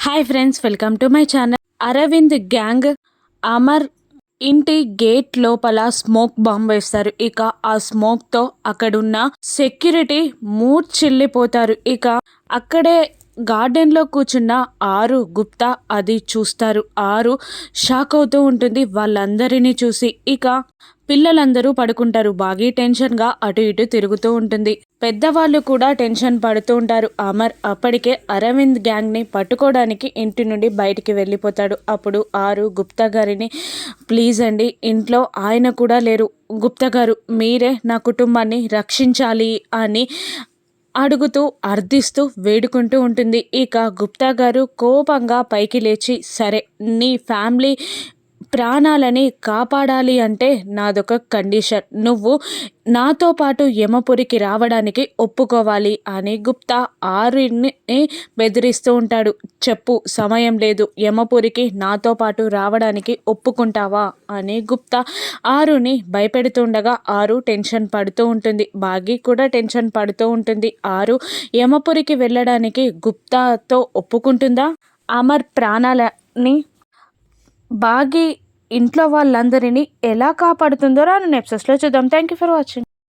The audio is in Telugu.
Hi friends, welcome to my channel. Arvind gang Amar ఇంటి గేట్ లోపల స్మోక్ బాంబ్ వేస్తారు. ఇక ఆ స్మోక్తో అక్కడున్న సెక్యూరిటీ మూర్ఛిల్లిపోతారు. ఇక అక్కడే గార్డెన్లో కూర్చున్న ఆరు గుప్తా అది చూస్తారు. ఆరు షాక్ అవుతూ ఉంటుంది వాళ్ళందరినీ చూసి. ఇక పిల్లలందరూ పడుకుంటారు. బాగా టెన్షన్గా అటు ఇటు తిరుగుతూ ఉంటుంది. పెద్దవాళ్ళు కూడా టెన్షన్ పడుతూ ఉంటారు. అమర్ అప్పటికే అరవింద్ గ్యాంగ్ని పట్టుకోవడానికి ఇంటి నుండి బయటికి వెళ్ళిపోతాడు. అప్పుడు ఆరు గుప్తా గారిని, ప్లీజ్ అండి, ఇంట్లో ఆయన కూడా లేరు, గుప్తా గారు మీరే నా కుటుంబాన్ని రక్షించాలి అని అడుగుతూ అర్థిస్తూ వేడుకుంటూ ఉంటుంది. ఇక గుప్తా గారు కోపంగా పైకి లేచి, సరే నీ ఫ్యామిలీ ప్రాణాలని కాపాడాలి అంటే నాదొక కండిషన్, నువ్వు నాతో పాటు యమపురికి రావడానికి ఒప్పుకోవాలి అని గుప్తా ఆరుని బెదిరిస్తూ ఉంటాడు. చెప్పు, సమయం లేదు, యమపురికి నాతో పాటు రావడానికి ఒప్పుకుంటావా అని గుప్తా ఆరుని భయపెడుతుండగా ఆరు టెన్షన్ పడుతూ ఉంటుంది. బాగి కూడా టెన్షన్ పడుతూ ఉంటుంది. ఆరు యమపురికి వెళ్ళడానికి గుప్తాతో ఒప్పుకుంటుందా? అమర్ ప్రాణాలని బాగి ఇంట్లో వాళ్ళందరినీ ఎలా కాపాడుతుందో రాను ఎపిసోడ్స్లో చూద్దాం. Thank you for watching.